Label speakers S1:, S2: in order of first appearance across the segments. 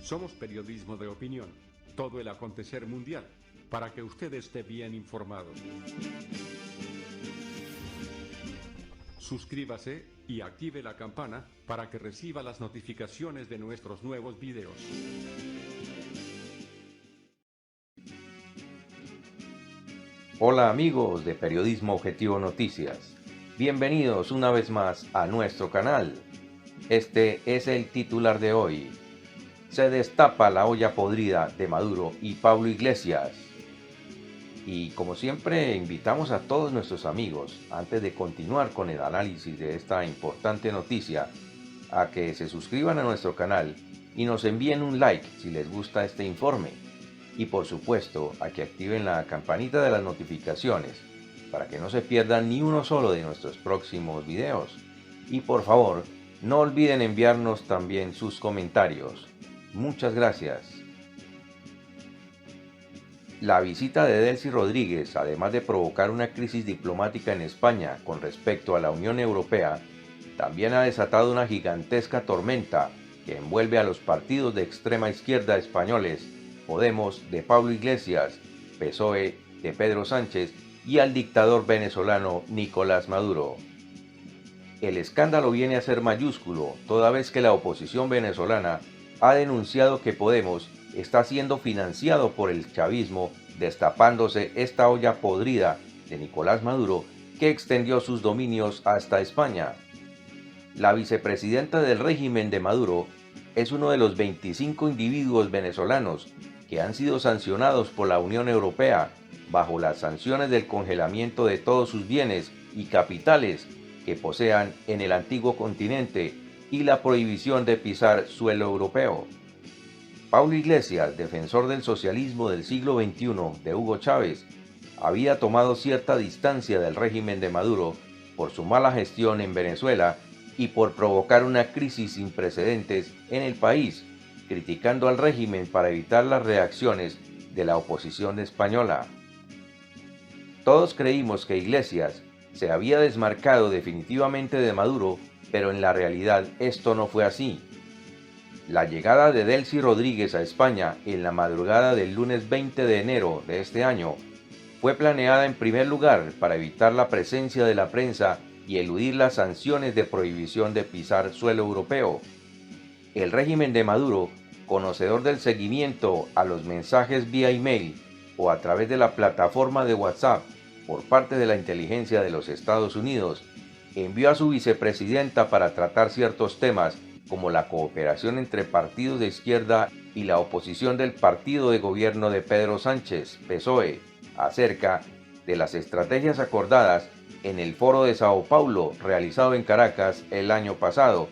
S1: Somos periodismo de opinión, todo el acontecer mundial, para que usted esté bien informado. Suscríbase y active la campana para que reciba las notificaciones de nuestros nuevos videos.
S2: Hola amigos de Periodismo Objetivo Noticias, bienvenidos una vez más a nuestro canal. Este es el titular de hoy. Se destapa la olla podrida de Maduro y Pablo Iglesias. Y como siempre invitamos a todos nuestros amigos, antes de continuar con el análisis de esta importante noticia, a que se suscriban a nuestro canal y nos envíen un like si les gusta este informe. Y por supuesto, a que activen la campanita de las notificaciones para que no se pierdan ni uno solo de nuestros próximos videos. Y por favor, no olviden enviarnos también sus comentarios. Muchas gracias. La visita de Delcy Rodríguez, además de provocar una crisis diplomática en España con respecto a la Unión Europea, también ha desatado una gigantesca tormenta que envuelve a los partidos de extrema izquierda españoles, Podemos de Pablo Iglesias, PSOE de Pedro Sánchez y al dictador venezolano Nicolás Maduro. El escándalo viene a ser mayúsculo toda vez que la oposición venezolana ha denunciado que Podemos está siendo financiado por el chavismo, destapándose esta olla podrida de Nicolás Maduro que extendió sus dominios hasta España. La vicepresidenta del régimen de Maduro es uno de los 25 individuos venezolanos que han sido sancionados por la Unión Europea bajo las sanciones del congelamiento de todos sus bienes y capitales que posean en el antiguo continente y la prohibición de pisar suelo europeo. Pablo Iglesias, defensor del socialismo del siglo XXI de Hugo Chávez, había tomado cierta distancia del régimen de Maduro por su mala gestión en Venezuela y por provocar una crisis sin precedentes en el país, criticando al régimen para evitar las reacciones de la oposición española. Todos creímos que Iglesias se había desmarcado definitivamente de Maduro, pero en la realidad esto no fue así. La llegada de Delcy Rodríguez a España en la madrugada del lunes 20 de enero de este año fue planeada en primer lugar para evitar la presencia de la prensa y eludir las sanciones de prohibición de pisar suelo europeo. El régimen de Maduro, conocedor del seguimiento a los mensajes vía email o a través de la plataforma de WhatsApp por parte de la inteligencia de los Estados Unidos, envió a su vicepresidenta para tratar ciertos temas como la cooperación entre partidos de izquierda y la oposición del partido de gobierno de Pedro Sánchez, PSOE, acerca de las estrategias acordadas en el Foro de Sao Paulo realizado en Caracas el año pasado,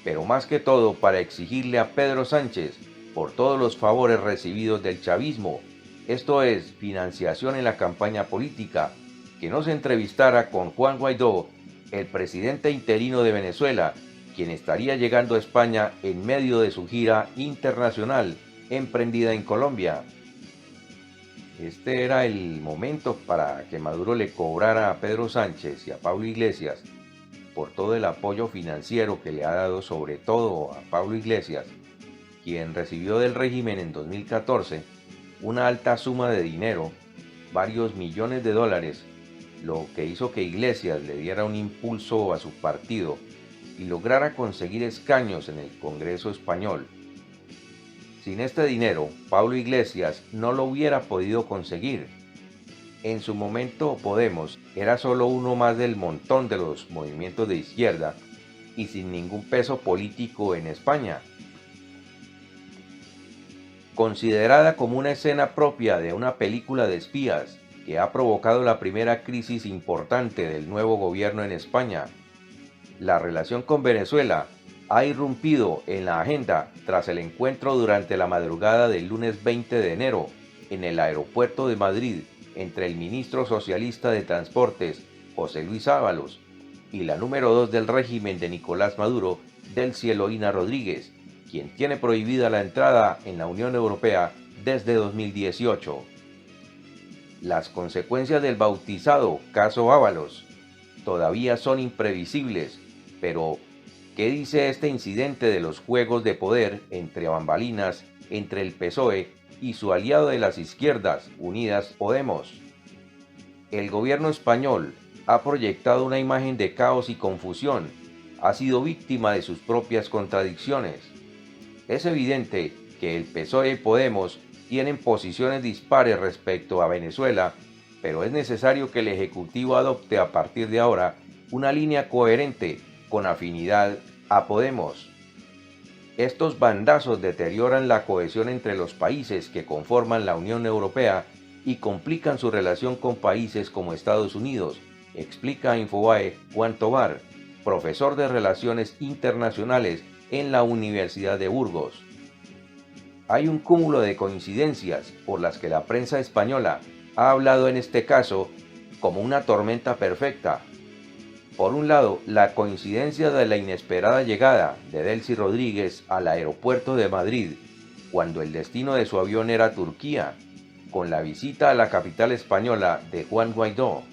S2: pero más que todo para exigirle a Pedro Sánchez por todos los favores recibidos del chavismo, esto es, financiación en la campaña política, que no se entrevistara con Juan Guaidó, el presidente interino de Venezuela, quien estaría llegando a España en medio de su gira internacional emprendida en Colombia. Este era el momento para que Maduro le cobrara a Pedro Sánchez y a Pablo Iglesias por todo el apoyo financiero que le ha dado, sobre todo a Pablo Iglesias, quien recibió del régimen en 2014 una alta suma de dinero, varios millones de dólares, lo que hizo que Iglesias le diera un impulso a su partido y lograra conseguir escaños en el Congreso español. Sin este dinero, Pablo Iglesias no lo hubiera podido conseguir. En su momento, Podemos era solo uno más del montón de los movimientos de izquierda y sin ningún peso político en España. Considerada como una escena propia de una película de espías que ha provocado la primera crisis importante del nuevo gobierno en España, la relación con Venezuela ha irrumpido en la agenda tras el encuentro durante la madrugada del lunes 20 de enero en el aeropuerto de Madrid entre el ministro socialista de Transportes, José Luis Ábalos, y la número 2 del régimen de Nicolás Maduro, Delcy Eloína Rodríguez, quien tiene prohibida la entrada en la Unión Europea desde 2018. Las consecuencias del bautizado caso Ábalos todavía son imprevisibles, pero ¿qué dice este incidente de los juegos de poder entre bambalinas entre el PSOE y su aliado de las izquierdas, Unidas Podemos. El gobierno español ha proyectado una imagen de caos y confusión, ha sido víctima de sus propias contradicciones. Es evidente que el PSOE y Podemos tienen posiciones dispares respecto a Venezuela, pero es necesario que el Ejecutivo adopte a partir de ahora una línea coherente con afinidad a Podemos. Estos bandazos deterioran la cohesión entre los países que conforman la Unión Europea y complican su relación con países como Estados Unidos, explica a Infobae Juan Tovar, profesor de Relaciones Internacionales en la Universidad de Burgos. Hay un cúmulo de coincidencias por las que la prensa española ha hablado en este caso como una tormenta perfecta. Por un lado, la coincidencia de la inesperada llegada de Delcy Rodríguez al aeropuerto de Madrid, cuando el destino de su avión era Turquía, con la visita a la capital española de Juan Guaidó.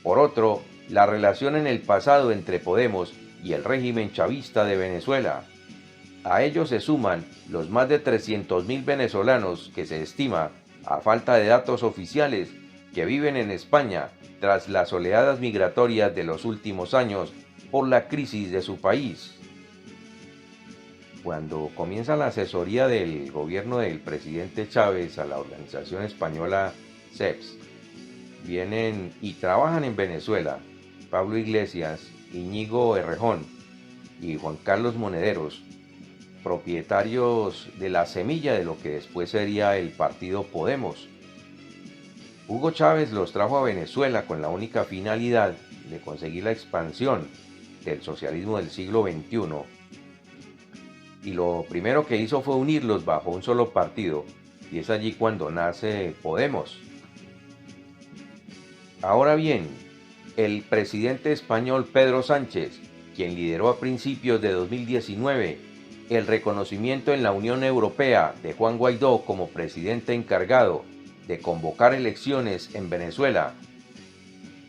S2: Por otro, la relación en el pasado entre Podemos y el régimen chavista de Venezuela. A ello se suman los más de 300.000 venezolanos que se estima, a falta de datos oficiales, que viven en España tras las oleadas migratorias de los últimos años por la crisis de su país. Cuando comienza la asesoría del gobierno del presidente Chávez a la organización española CEPS, vienen y trabajan en Venezuela Pablo Iglesias, Íñigo Errejón y Juan Carlos Monederos, propietarios de la semilla de lo que después sería el partido Podemos. Hugo Chávez los trajo a Venezuela con la única finalidad de conseguir la expansión del socialismo del siglo XXI, y lo primero que hizo fue unirlos bajo un solo partido, y es allí cuando nace Podemos. Ahora bien, el presidente español Pedro Sánchez, quien lideró a principios de 2019 el reconocimiento en la Unión Europea de Juan Guaidó como presidente encargado de convocar elecciones en Venezuela.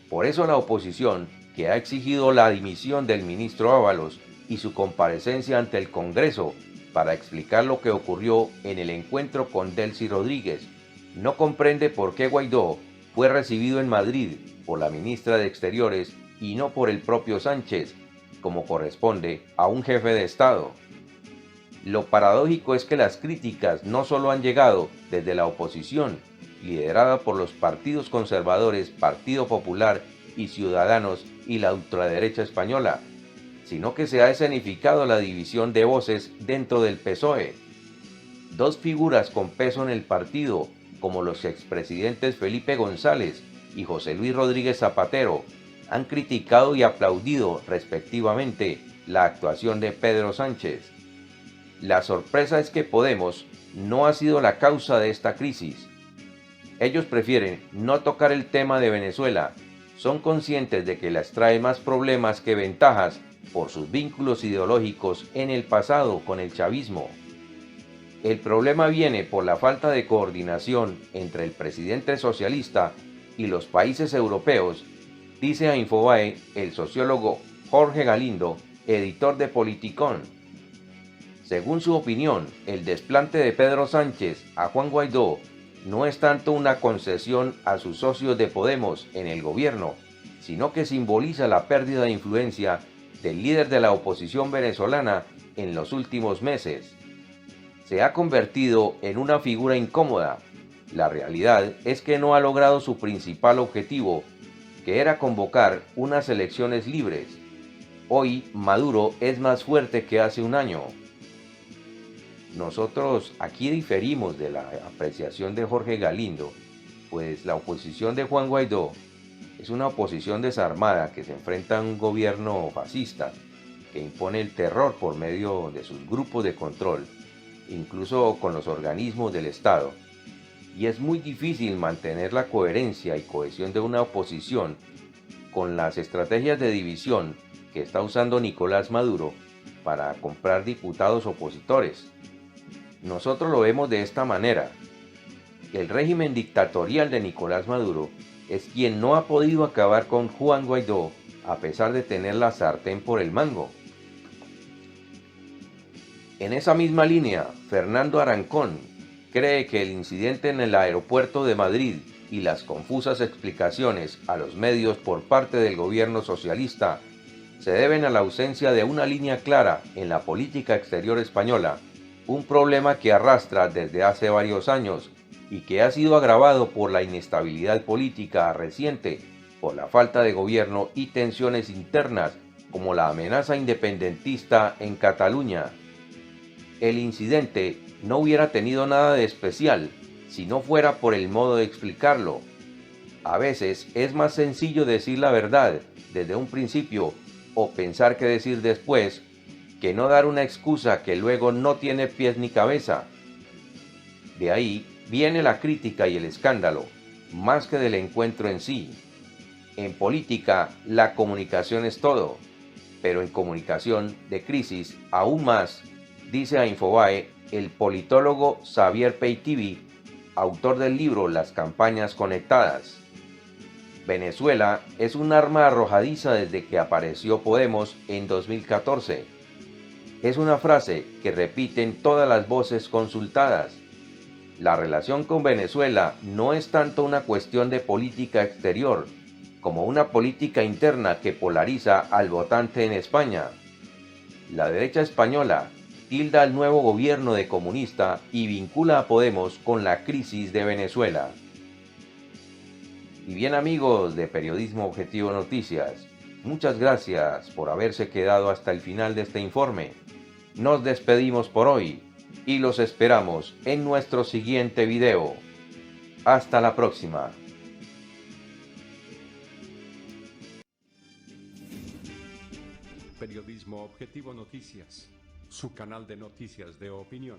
S2: Por eso la oposición, que ha exigido la dimisión del ministro Ábalos y su comparecencia ante el Congreso para explicar lo que ocurrió en el encuentro con Delcy Rodríguez, no comprende por qué Guaidó fue recibido en Madrid por la ministra de Exteriores y no por el propio Sánchez, como corresponde a un jefe de Estado. Lo paradójico es que las críticas no solo han llegado desde la oposición, liderada por los partidos conservadores Partido Popular y Ciudadanos y la ultraderecha española, sino que se ha escenificado la división de voces dentro del PSOE. Dos figuras con peso en el partido, como los expresidentes Felipe González y José Luis Rodríguez Zapatero, han criticado y aplaudido respectivamente la actuación de Pedro Sánchez. La sorpresa es que Podemos no ha sido la causa de esta crisis. Ellos prefieren no tocar el tema de Venezuela, son conscientes de que les trae más problemas que ventajas por sus vínculos ideológicos en el pasado con el chavismo. El problema viene por la falta de coordinación entre el presidente socialista y los países europeos, dice a Infobae el sociólogo Jorge Galindo, editor de Politicón. Según su opinión, el desplante de Pedro Sánchez a Juan Guaidó no es tanto una concesión a sus socios de Podemos en el gobierno, sino que simboliza la pérdida de influencia del líder de la oposición venezolana en los últimos meses. Se ha convertido en una figura incómoda. La realidad es que no ha logrado su principal objetivo, que era convocar unas elecciones libres. Hoy Maduro es más fuerte que hace un año. Nosotros aquí diferimos de la apreciación de Jorge Galindo, pues la oposición de Juan Guaidó es una oposición desarmada que se enfrenta a un gobierno fascista que impone el terror por medio de sus grupos de control, incluso con los organismos del Estado. Y es muy difícil mantener la coherencia y cohesión de una oposición con las estrategias de división que está usando Nicolás Maduro para comprar diputados opositores. Nosotros lo vemos de esta manera. El régimen dictatorial de Nicolás Maduro es quien no ha podido acabar con Juan Guaidó a pesar de tener la sartén por el mango. En esa misma línea, Fernando Arancón cree que el incidente en el aeropuerto de Madrid y las confusas explicaciones a los medios por parte del gobierno socialista se deben a la ausencia de una línea clara en la política exterior española, un problema que arrastra desde hace varios años y que ha sido agravado por la inestabilidad política reciente, por la falta de gobierno y tensiones internas como la amenaza independentista en Cataluña. El incidente no hubiera tenido nada de especial si no fuera por el modo de explicarlo. A veces es más sencillo decir la verdad desde un principio o pensar qué decir después que no dar una excusa que luego no tiene pies ni cabeza. De ahí viene la crítica y el escándalo, más que del encuentro en sí. En política, la comunicación es todo, pero en comunicación de crisis aún más, dice a Infobae el politólogo Xavier Peitivi, autor del libro Las campañas conectadas. Venezuela es un arma arrojadiza desde que apareció Podemos en 2014. Es una frase que repiten todas las voces consultadas. La relación con Venezuela no es tanto una cuestión de política exterior, como una política interna que polariza al votante en España. La derecha española tilda al nuevo gobierno de comunista y vincula a Podemos con la crisis de Venezuela. Y bien, amigos de Periodismo Objetivo Noticias, muchas gracias por haberse quedado hasta el final de este informe. Nos despedimos por hoy y los esperamos en nuestro siguiente video. Hasta la próxima.
S1: Periodismo Objetivo Noticias, su canal de noticias de opinión.